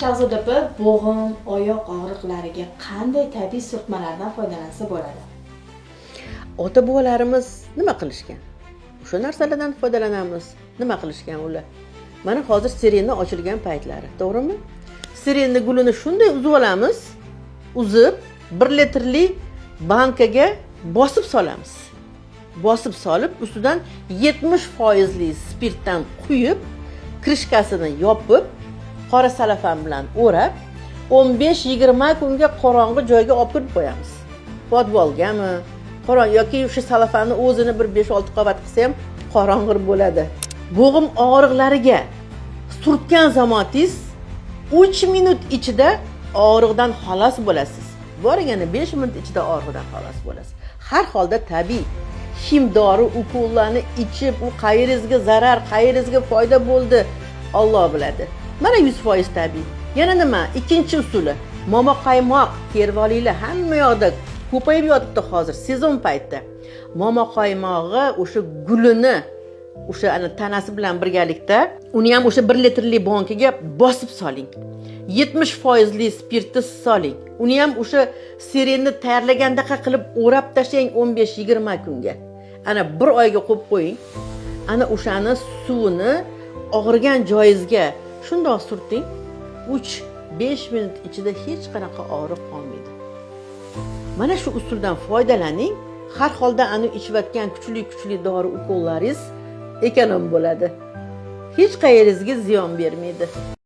Shahzoda opa, bo'g'im, oyoq og'riqlariga qanday tabiiy surtmalardan foydalansa bo'ladi? Ota-bobolarimiz nima qilishgan? O'sha narsalardan foydalanamiz. Nima qilishgan ular? Mana hozir sirenni ochilgan paytlari, to'g'rimi? Sirenni gulini shunday uzib olamiz. Uzib 1 litrli bankaga bosib solamiz. Bosib solib, ustidan 70% spirtdan quyib, krishkasini yopib, qora salafan bilan o'rab, 15-20 kunga qorong'i joyga olib kirib qo'yamiz. Podvolgami, yoki o'sha salafanni o'zini bir 5-6 qavat qilsa ham qorong'i bo'ladi. Bo'g'im og'riqlariga surtgan zamotingiz 3 minut ichida og'riqdan xalos bo'lasiz. Borgani 5 minut ichida og'riqdan xalos bo'lasiz. Har holda tabiiy him dori ukollarni ichib, u qayringizga zarar, qayringizga foyda bo'ldi, Alloh biladi. Mana 100% tabiiy. Yana nima? Ikkinchi usuli. Momo qaymoq terib olinglar. Hamma yoqda ko'payib yotibdi hozir sezon payti. Momo qaymog'i o'sha gulini o'sha tanasi bilan birgalikda uni ham o'sha 1 litrli bankaga bosib soling. 70% spirtni soling. Uni ham o'sha sirenni tayyorlagandaqa qilib o'rab tashlang 15-20 kunga. Ana 1 oyga qo'yib qo'ying. Ana o'shani suvini og'rigan joyingizga shundoq surting. 3-5 minut ichida hech qanaqa og'riq qolmaydi. Mana shu usuldan foydalaning. Har holda ani ichayotgan kuchli dori ukollaringiz ekonom bo'ladi. Hech qayeringizga ziyon bermaydi.